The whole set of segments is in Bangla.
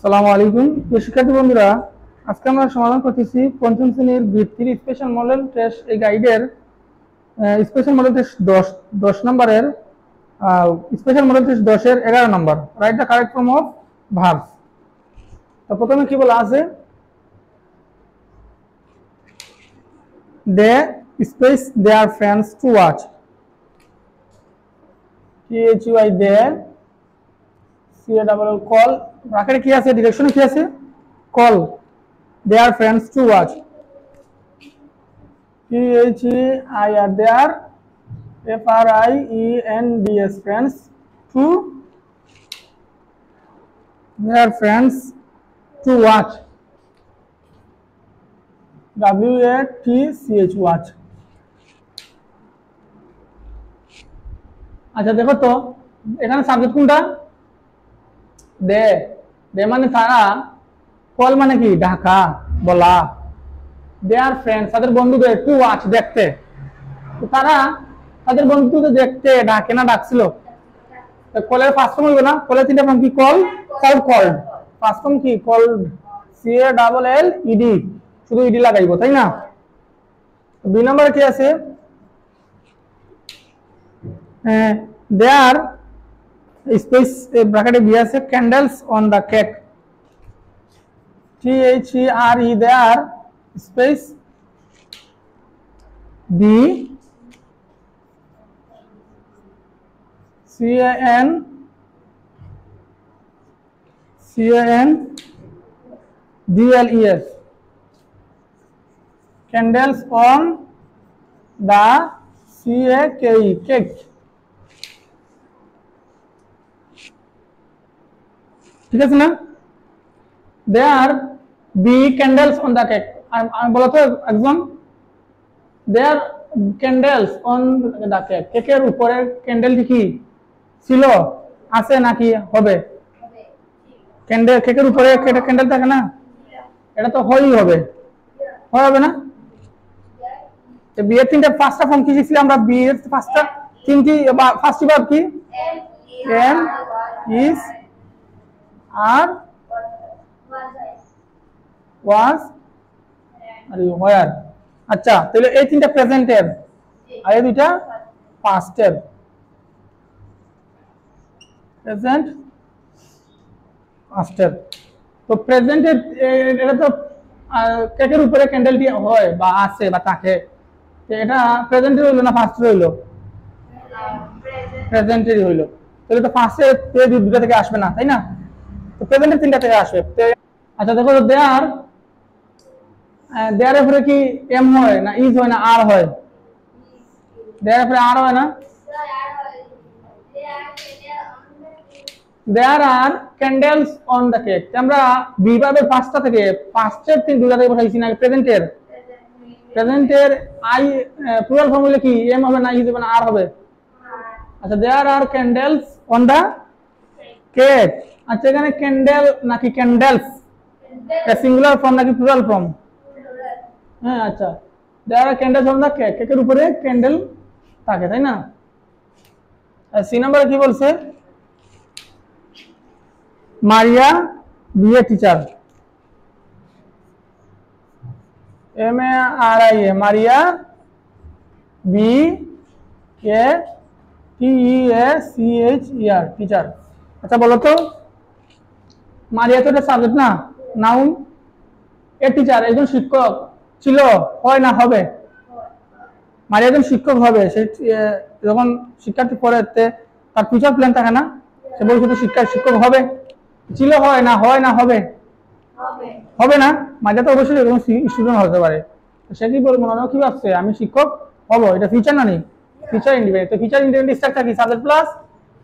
আসসালামু আলাইকুম প্রিয় শিক্ষার্থী বন্ধুরা, আজকে আমরা সমাধান করতেছি পঞ্চম শ্রেণীর বৃত্তির স্পেশাল মডেল টেস্ট এই গাইডের স্পেশাল মডেল টেস্ট 10 নম্বরের স্পেশাল মডেল টেস্ট 10-এর 11 নম্বর write the correct form of verbs. তো প্রথমে কি বলা আছে, they space their friends to watch, THUI they, CALL call, ব্র্যাকেটে কি আছে, ডিরেকশনে কি আছে, call their friends to watch, THEIR their FRIENDS friends to their friends to watch, WATCH watch। আচ্ছা দেখো তো এখানে সাবজেক্ট কোনটা, দে, দে মানে তারা, কল মানে কি ঢাকা বলা, দেয়ার ফ্রেন্ডস তাদের বন্ধুদের, টু ওয়াচ দেখতে, তারা তাদের বন্ধুদের দেখতে ডাকে না ডাকছিল, কলের ফার্স্ট ফর্ম হইব না, কলের তিনটা ফর্ম কি, call, call, called, first form কি কল্ড, CALLED, শুধু ইডি লাগাইব তাই না। দুই নম্বরে কি আছে, দেয়ার স্পেস ব্র্যাকেটে বি আছে, candles on the cake, THERE there space be CANDLES, candles on the CAKE, cake। ঠিক আছে না, there be candles on the cake, আমি বলো তো একজন, there candles on the cake, কেকের উপরে ক্যান্ডেলটি কি ছিল, আছে নাকি হবে, ক্যান্ডেল কেকের উপরে ক্যান্ডেল থাকে না, এটা তো হই হবে, হয় হবে না। বিয়ের তিনটা পাঁচটা ফর্ম কি শিখছিলাম আমরা, বিয়ের পাঁচটা তিনটি ফার্স্ট ভার্ব কি, এম, ইজ, আর, ওয়াজ আর ওয়্যার। আচ্ছা তাহলে এই তিনটা প্রেজেন্টের আর এই দুইটা পাস্টের, প্রেজেন্ট পাস্টের। তো প্রেজেন্টের এটা তো কেকের উপরে ক্যান্ডেলটি হয় বা আছে বা থাকে, এটা প্রেজেন্টের হইলো না পাস্টের হইলো, প্রেজেন্টেরই হইলো, তাহলে তো পাস্টের দুটো থেকে আসবে না তাই না, তো প্রেজেন্টের তিনটা থেকে আসবে। আচ্ছা দেখো দেয়ার, দেয়ার এর পরে কি এম হয় না ইজ হয় না আর হয়, দেয়ার এর পরে আর হয় না, দেয়ার আর ক্যান্ডেলস অন দ্য কেক, আমরা বি ভার্বের পাঁচটা থেকে পাস্টের তিন দুটা থেকে বসাইছি না, প্রেজেন্টের আই প্লুরাল ফর্ম হলে কি এম হবে না ইজ হবে না আর হবে। আচ্ছা দেয়ার আর ক্যান্ডেলস অন দ্য কেক, আচ্ছা এখানে ক্যান্ডেল নাকি ক্যান্ডেলস, সিঙ্গুলার ফর্ম নাকি প্লুরাল ফর্ম, হ্যাঁ আচ্ছা দেয়ার আর ক্যান্ডেলস অন দ্য কেক, কেকের উপরে ক্যান্ডেল থাকে তাই না। সি নাম্বারে কি বলছে, Maria be a teacher, MARIA Maria, BATEACHER teacher. আচ্ছা বলো তো মারিয়া তো এটা সাবজেক্ট না, নাউন, এ টিচার একজন শিক্ষক ছিল, হয় না হবে, মারিয়া একজন শিক্ষক হবে, সে যখন শিক্ষার্থী পড়ে তার ফিউচার প্ল্যান থাকে না, সে বলছে তো শিক্ষক হবে, ছিল হয় না হবে, হবে না, মাঝে তো অবশ্যই এরকম স্টুডেন্ট হতে পারে, সে কি বলবো মনে কি ভাবছে আমি শিক্ষক হব, এটা ফিউচার না নেই, ফিউচার ইন্ডিপেন্ডেন্ট। তো ফিউচার ইন্ডিপেন্ডেন্ট স্ট্রাকচার কি, সাবজেক্ট প্লাস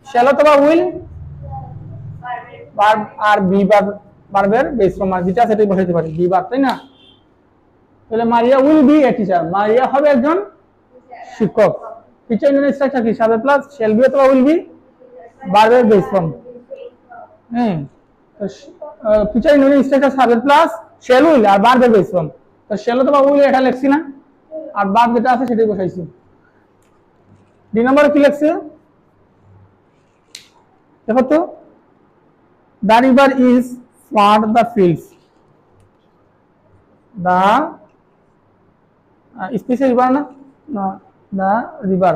শ্যাল অথবা উইল, ভার্ব আর বি ভার্বের বেস ফর্ম যেটা সেটাই বসাইতে পারি, বি ভার্ব তাই না। তাহলে Maria will be a teacher, Maria হবে একজন শিক্ষক, ফিউচার ইন্ডিপেন্ডেন্ট স্ট্রাকচার কি, সাবজেক্ট প্লাস শ্যাল বি অথবা উইল বি, ভার্বের base form. Future independent structure subject plus shall will আর ভার্বের বেস ফর্ম, তো শ্যাল অথবা উইল এটা লিখছি না, আর ভার্ব যেটা আছে সেটাই বসাইছি। ডি নম্বরে কি লিখছে দেখো তো, the river is flood the fields. The species river na? No, the river.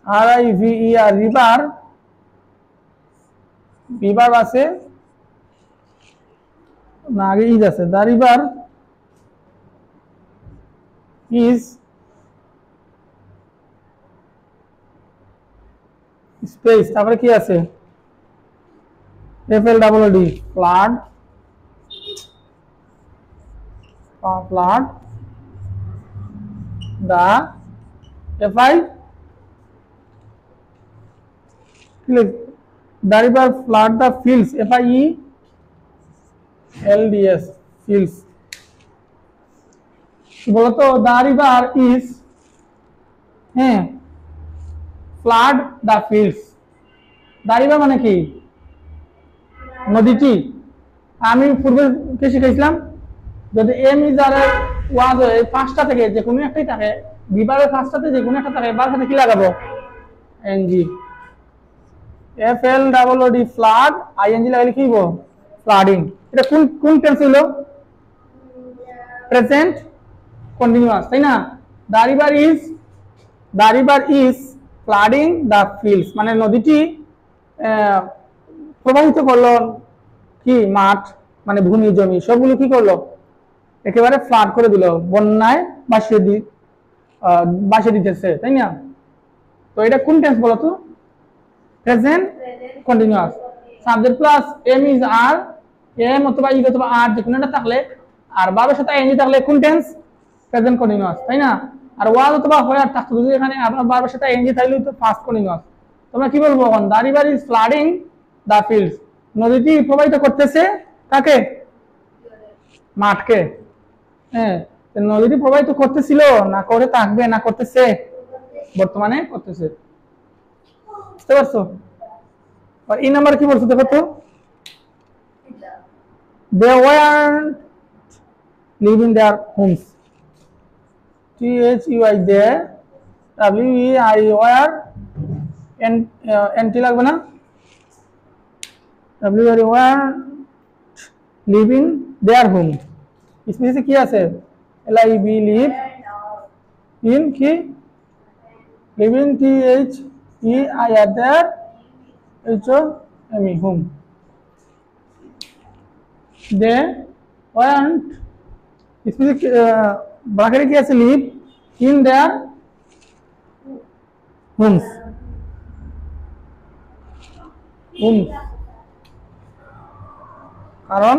R-I-V-E-R, river. River আছে না আগে ইজ আছে। The river is স্পেস, তারপরে কি আছে FLOOD, flood, flood the FI the river flood the fields, FIELDS, fields। বলতো the river is হ্যাঁ flood the fields। the river মানে কি? নদীটি। আমি পূর্বে কি শিখেছিলাম, যদি এম ইজ আর ওয়াজ এই পাঁচটা থেকে যে কোনো একটাই থাকে, বিভাগের পাঁচটাতে যে কোনো একটা থাকে, বার সাথে কি লাগাবো? এনজি। FLOOD, ফ্লাড, আইএনজি লাগালে কি হবো? ফ্লাডিং। এটা কোন কোন টেন্স হলো? প্রেজেন্ট কন্টিনিউয়াস, তাই না? the river is flooding the fields, মানে নদীটি প্রবাহিত করলো কি? মাঠ, মানে ভূমি জমি সবগুলো কি করলো? একেবারে ফ্লাড করে দিল, বন্যায় ভাসিয়ে দিতেছে, তাই না? তো এটা কোন টেন্স বলো তো? Present continuous. Subject plus am is are, am অথবা ইজ অথবা আর যে কোনো একটা থাকলে, আর ভার্বের সাথে আইএনজি থাকলে কোন টেন্স? প্রেজেন্ট কন্টিনিউয়াস, তাই না? আর ওয়াজ অথবা হোয়ার থাকতো, যদি এখানে আবার ভার্বের সাথে আইএনজি থাকলে তো ফার্স্ট কন্টিনিউয়াস। তোমরা কি বলবো এখন? the river is flooding the fields, নদীটি প্রবাহিত করতেছে কাকে? মাঠকে। হ্যাঁ, নদীটি প্রবাহিত করতেছিল না করে থাকবে, না করতেছে? বর্তমানে করতেছে। বুঝতে পারছো? আর এই নাম্বার কি বলছো দেখো তো? they weren't living their homes, THEY, they WERE NT লাগবে না? weren't living their home, স্পেসে কি আছে? LIV, live in কি? living, THEIR, there HOME, home। they weren't স্পেসে ব্র্যাকেটে কি আছে? live in their homes, কারণ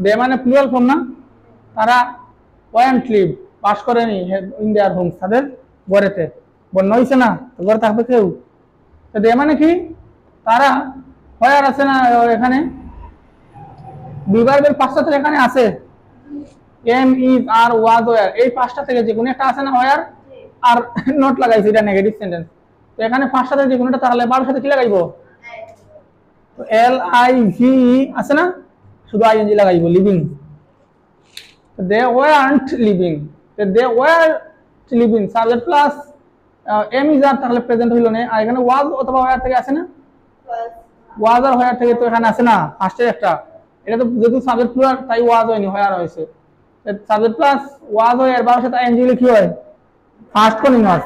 দে মানে প্লুরাল ফর্ম না, তারা ওয়ান্ট লিভ, বাস করেনি ইন দেয়ার হোমস, তাদের ঘরেতে। বন্যা হয়েছে না, তো ঘরে থাকবে কেউ। তো দে মানে কি? তারা। হোয়ার আছে না এখানে? বিভার্বের পাঁচটা থেকে এখানে আছে, am is are was were, এই পাঁচটা থেকে যে কোনো একটা আছে না হোয়ার, আর নট লাগাইছে, এটা নেগেটিভ সেন্টেন্স। তো এখানে পাঁচটা থেকে যে কোনোটা তাহলে ভার্বের সাথে কি লাগাইবো? তো LIV আছে না, শুধু আইএনজি লাগাইবো, living. they weren't living, they were living, subject plus am is are তাহলে প্রেজেন্ট হইল না। আর এখানে ওয়াজ অথবা ওয়্যার থেকে আছে না? ওয়াজ আর ওয়্যার থেকে তো এখানে আছে না, ফার্স্টের একটা। এটা তো যেহেতু সাবজেক্ট প্লুরাল তাই ওয়াজ হয়নি, ওয়্যার হয়েছে। সাবজেক্ট প্লাস ওয়াজ ওয়্যার ভার্বের সাথে আইএনজি হলে কি হয়? First continuous.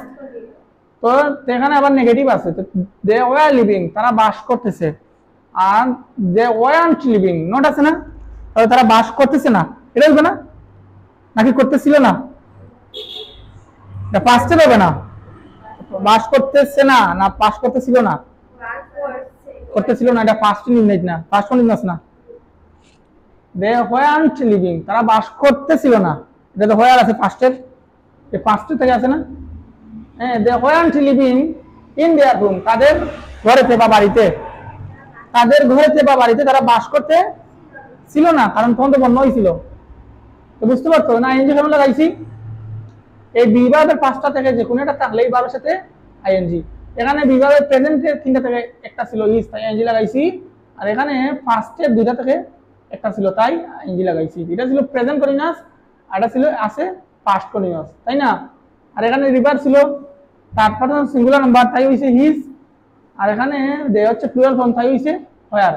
তো এখানে আবার নেগেটিভ আছে, তো they were living, তারা বাস করতেছে। আর they weren't living, নট আছে না, তাহলে তারা বাস করতেছে না, এটা হবে না? নাকি করতেছিল না? এটা পাস্টে হবে না? বাস করতেছে না, না পাস করতেছিল না? করতেছিল না, এটা পাস্ট ইনডেফিনিট না, পাস্ট কন্টিনিউয়াস না। they weren't living, তারা বাস করতেছিল না, এটা তো হোয়ার আছে পাস্টের, এই পাস্টের থেকে আছে না? হ্যাঁ, they weren't living in their home, তাদের ঘরেতে বা বাড়িতে, তাদের ঘরেতে বা বাড়িতে তারা বাস করতে ছিল না, কারণ তখন তো বন্যা হয়েছিল। তো বুঝতে পারছো না? আইএনজি কেমন লাগাইছি? এই বিভাগের পাঁচটা থেকে যে কোনো একটা থাকলে এই ভার্বের সাথে আইএনজি। এখানে বিভাগের প্রেজেন্টের তিনটা থেকে একটা ছিল ইজ, তাই আইএনজি লাগাইছি। আর এখানে পাস্টের দুইটা থেকে একটা ছিল, তাই আইএনজি লাগাইছি। এটা ছিল প্রেজেন্ট কন্টিনিউয়াস, আর এটা ছিল আছে পাস্ট কন্টিনিউয়াস, তাই না? আর এখানে রিভার ছিল থার্ড পারসন সিঙ্গুলার নাম্বার, তাই হইছে হিজ। আর এখানে দে হচ্ছে প্লুরাল ফর্ম, তাই হইছে হোয়ার।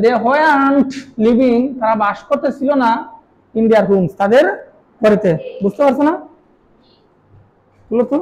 দে ওয়ান্ট লিভিং, তারা বাস করতেছিল না ইন দেয়ার হোমস, তাদের বাড়িতে। বুঝতে পারছো না? বলো তো।